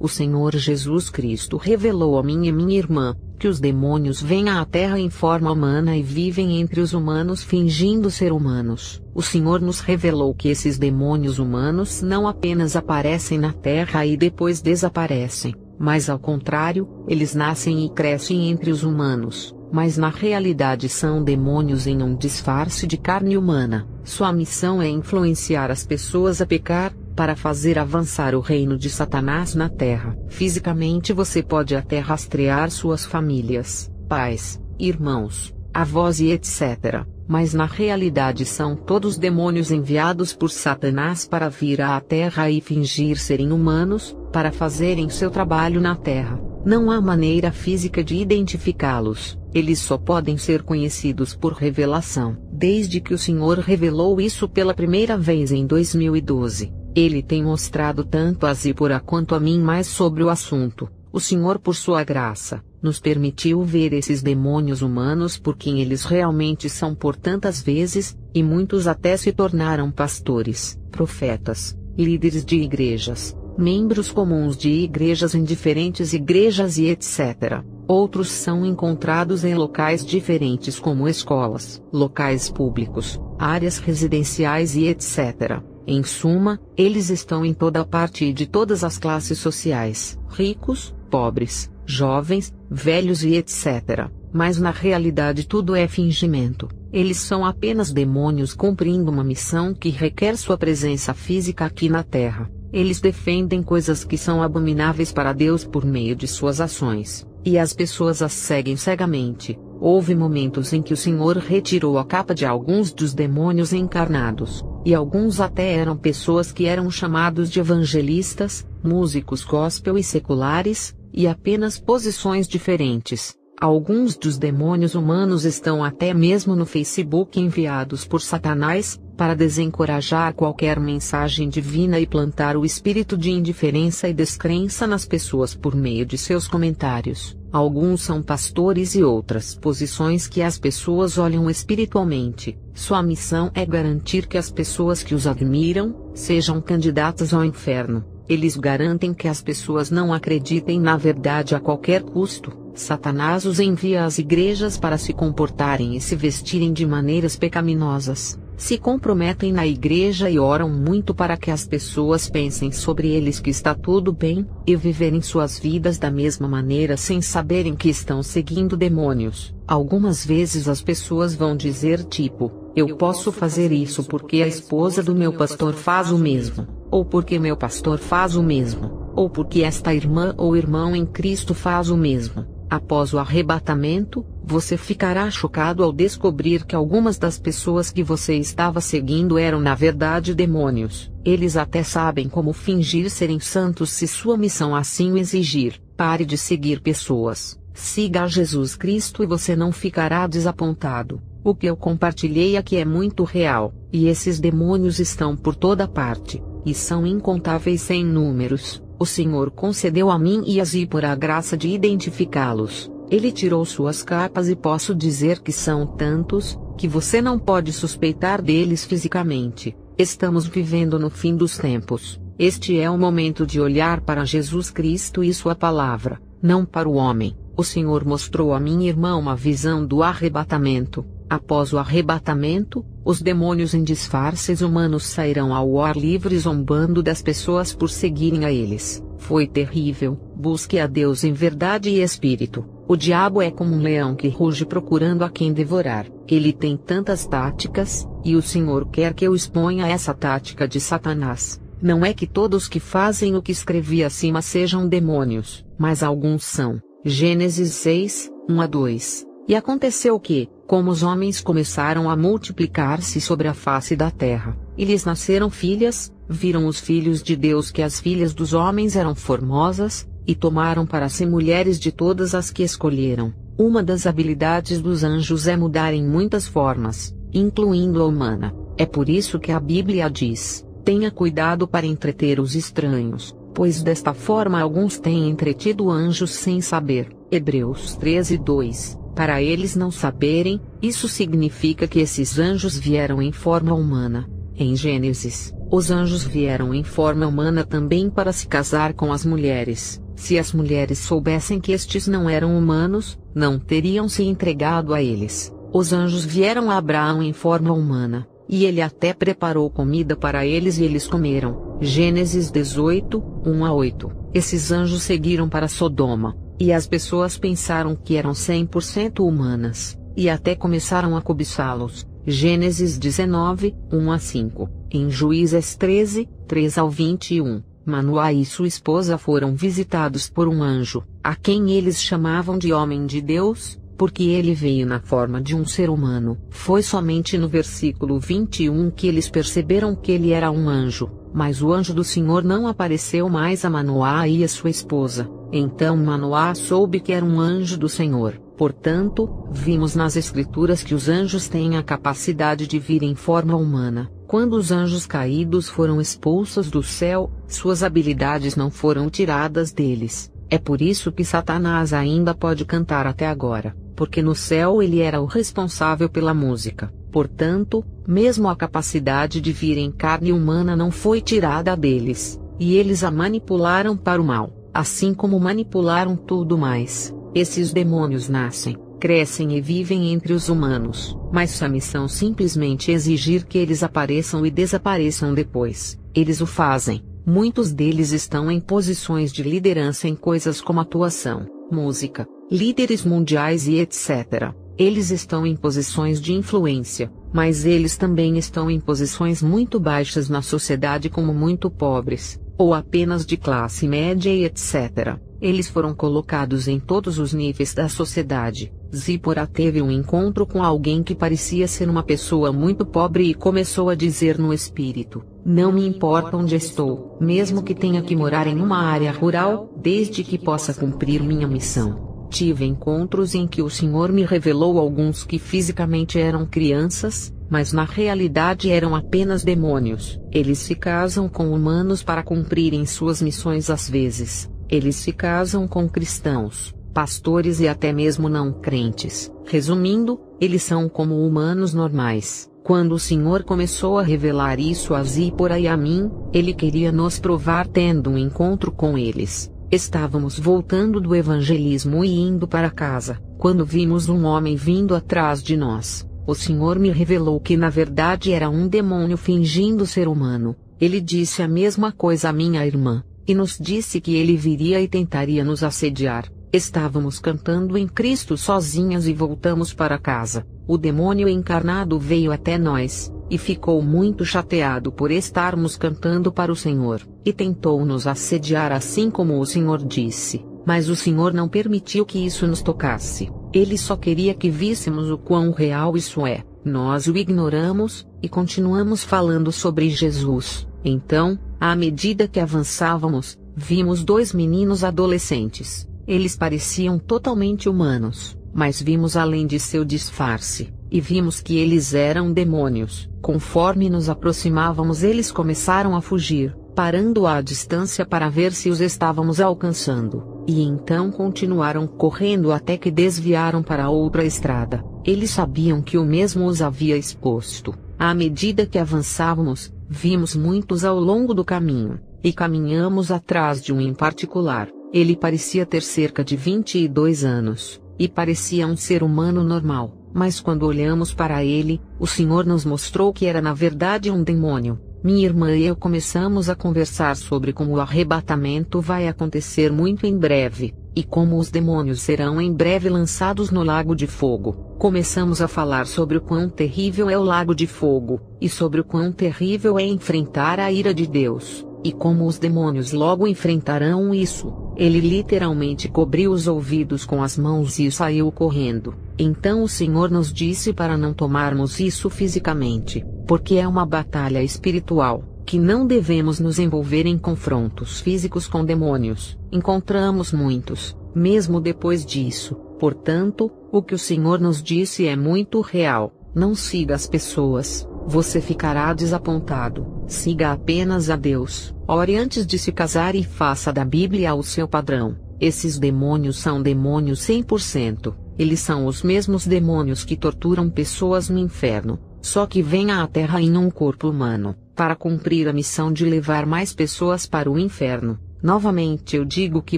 O Senhor Jesus Cristo revelou a mim e minha irmã, que os demônios vêm à Terra em forma humana e vivem entre os humanos fingindo ser humanos. O Senhor nos revelou que esses demônios humanos não apenas aparecem na Terra e depois desaparecem, mas ao contrário, eles nascem e crescem entre os humanos, mas na realidade são demônios em um disfarce de carne humana. Sua missão é influenciar as pessoas a pecar, para fazer avançar o reino de Satanás na Terra. Fisicamente você pode até rastrear suas famílias, pais, irmãos, avós e etc., mas na realidade são todos demônios enviados por Satanás para vir à Terra e fingir serem humanos, para fazerem seu trabalho na Terra. Não há maneira física de identificá-los, eles só podem ser conhecidos por revelação. Desde que o Senhor revelou isso pela primeira vez em 2012, Ele tem mostrado tanto a Zípora quanto a mim mais sobre o assunto. O Senhor, por sua graça, nos permitiu ver esses demônios humanos por quem eles realmente são por tantas vezes, e muitos até se tornaram pastores, profetas, líderes de igrejas, membros comuns de igrejas em diferentes igrejas e etc. Outros são encontrados em locais diferentes como escolas, locais públicos, áreas residenciais e etc. Em suma, eles estão em toda parte e de todas as classes sociais, ricos, pobres, jovens, velhos e etc. Mas na realidade tudo é fingimento. Eles são apenas demônios cumprindo uma missão que requer sua presença física aqui na Terra. Eles defendem coisas que são abomináveis para Deus por meio de suas ações, e as pessoas as seguem cegamente. Houve momentos em que o Senhor retirou a capa de alguns dos demônios encarnados, e alguns até eram pessoas que eram chamados de evangelistas, músicos gospel e seculares, e apenas posições diferentes. Alguns dos demônios humanos estão até mesmo no Facebook enviados por Satanás, para desencorajar qualquer mensagem divina e plantar o espírito de indiferença e descrença nas pessoas por meio de seus comentários. Alguns são pastores e outras posições que as pessoas olham espiritualmente. Sua missão é garantir que as pessoas que os admiram, sejam candidatas ao inferno. Eles garantem que as pessoas não acreditem na verdade a qualquer custo. Satanás os envia às igrejas para se comportarem e se vestirem de maneiras pecaminosas. Se comprometem na igreja e oram muito para que as pessoas pensem sobre eles que está tudo bem, e viverem suas vidas da mesma maneira sem saberem que estão seguindo demônios. Algumas vezes as pessoas vão dizer tipo, eu posso fazer isso porque a esposa do meu pastor faz o mesmo, ou porque meu pastor faz o mesmo, ou porque esta irmã ou irmão em Cristo faz o mesmo. Após o arrebatamento, você ficará chocado ao descobrir que algumas das pessoas que você estava seguindo eram na verdade demônios. Eles até sabem como fingir serem santos se sua missão assim o exigir. Pare de seguir pessoas. Siga a Jesus Cristo e você não ficará desapontado. O que eu compartilhei aqui é muito real, e esses demônios estão por toda parte, e são incontáveis sem números. O Senhor concedeu a mim e a Zípora a graça de identificá-los. Ele tirou suas capas e posso dizer que são tantos, que você não pode suspeitar deles fisicamente. Estamos vivendo no fim dos tempos. Este é o momento de olhar para Jesus Cristo e sua palavra, não para o homem. O Senhor mostrou a minha irmã uma visão do arrebatamento. Após o arrebatamento, os demônios em disfarces humanos sairão ao ar livre zombando das pessoas por seguirem a eles. Foi terrível. Busque a Deus em verdade e espírito. O diabo é como um leão que ruge procurando a quem devorar. Ele tem tantas táticas, e o Senhor quer que eu exponha essa tática de Satanás. Não é que todos que fazem o que escrevi acima sejam demônios, mas alguns são. Gênesis 6, 1-2. E aconteceu que, como os homens começaram a multiplicar-se sobre a face da terra, e lhes nasceram filhas, viram os filhos de Deus que as filhas dos homens eram formosas, e tomaram para si mulheres de todas as que escolheram. Uma das habilidades dos anjos é mudar em muitas formas, incluindo a humana. É por isso que a Bíblia diz, tenha cuidado para entreter os estranhos, pois desta forma alguns têm entretido anjos sem saber. Hebreus 13:2. Para eles não saberem, isso significa que esses anjos vieram em forma humana. Em Gênesis, os anjos vieram em forma humana também para se casar com as mulheres. Se as mulheres soubessem que estes não eram humanos, não teriam se entregado a eles. Os anjos vieram a Abraão em forma humana, e ele até preparou comida para eles e eles comeram. Gênesis 18, 1-8. Esses anjos seguiram para Sodoma, e as pessoas pensaram que eram 100% humanas, e até começaram a cobiçá-los. Gênesis 19, 1-5. Em Juízes 13, 3-21. Manoá e sua esposa foram visitados por um anjo, a quem eles chamavam de homem de Deus, porque ele veio na forma de um ser humano. Foi somente no versículo 21 que eles perceberam que ele era um anjo, mas o anjo do Senhor não apareceu mais a Manoá e a sua esposa. Então Manoá soube que era um anjo do Senhor. Portanto, vimos nas Escrituras que os anjos têm a capacidade de vir em forma humana. Quando os anjos caídos foram expulsos do céu, suas habilidades não foram tiradas deles. É por isso que Satanás ainda pode cantar até agora, porque no céu ele era o responsável pela música. Portanto, mesmo a capacidade de vir em carne humana não foi tirada deles, e eles a manipularam para o mal, assim como manipularam tudo mais. Esses demônios nascem, crescem e vivem entre os humanos, mas sua missão simplesmente exigir que eles apareçam e desapareçam depois. Eles o fazem. Muitos deles estão em posições de liderança em coisas como atuação, música, líderes mundiais e etc. Eles estão em posições de influência, mas eles também estão em posições muito baixas na sociedade como muito pobres, ou apenas de classe média e etc. Eles foram colocados em todos os níveis da sociedade. Zípora teve um encontro com alguém que parecia ser uma pessoa muito pobre e começou a dizer no espírito: "Não me importa onde estou, mesmo que tenha que morar em uma área rural, desde que possa cumprir minha missão." Tive encontros em que o Senhor me revelou alguns que fisicamente eram crianças, mas na realidade eram apenas demônios. Eles se casam com humanos para cumprirem suas missões às vezes. Eles se casam com cristãos, pastores e até mesmo não crentes. Resumindo, eles são como humanos normais. Quando o Senhor começou a revelar isso a Zípora e a mim, ele queria nos provar tendo um encontro com eles. Estávamos voltando do evangelismo e indo para casa, quando vimos um homem vindo atrás de nós. O Senhor me revelou que na verdade era um demônio fingindo ser humano. Ele disse a mesma coisa à minha irmã, e nos disse que ele viria e tentaria nos assediar. Estávamos cantando em Cristo sozinhas e voltamos para casa. O demônio encarnado veio até nós, e ficou muito chateado por estarmos cantando para o Senhor, e tentou nos assediar assim como o Senhor disse, mas o Senhor não permitiu que isso nos tocasse. Ele só queria que víssemos o quão real isso é. Nós o ignoramos, e continuamos falando sobre Jesus. Então, à medida que avançávamos, vimos dois meninos adolescentes. Eles pareciam totalmente humanos, mas vimos além de seu disfarce, e vimos que eles eram demônios. Conforme nos aproximávamos, eles começaram a fugir, parando à distância para ver se os estávamos alcançando, e então continuaram correndo até que desviaram para outra estrada. Eles sabiam que o mesmo os havia exposto. À medida que avançávamos, vimos muitos ao longo do caminho, e caminhamos atrás de um em particular. Ele parecia ter cerca de 22 anos, e parecia um ser humano normal, mas quando olhamos para ele, o Senhor nos mostrou que era na verdade um demônio. Minha irmã e eu começamos a conversar sobre como o arrebatamento vai acontecer muito em breve, e como os demônios serão em breve lançados no lago de fogo. Começamos a falar sobre o quão terrível é o lago de fogo, e sobre o quão terrível é enfrentar a ira de Deus, e como os demônios logo enfrentarão isso. Ele literalmente cobriu os ouvidos com as mãos e saiu correndo. Então o Senhor nos disse para não tomarmos isso fisicamente, porque é uma batalha espiritual, que não devemos nos envolver em confrontos físicos com demônios. Encontramos muitos, mesmo depois disso. Portanto, o que o Senhor nos disse é muito real. Não siga as pessoas, você ficará desapontado. Siga apenas a Deus. Ore antes de se casar e faça da Bíblia o seu padrão. Esses demônios são demônios 100%. Eles são os mesmos demônios que torturam pessoas no inferno, só que vêm à Terra em um corpo humano, para cumprir a missão de levar mais pessoas para o inferno. Novamente eu digo que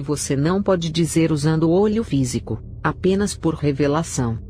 você não pode dizer usando o olho físico, apenas por revelação.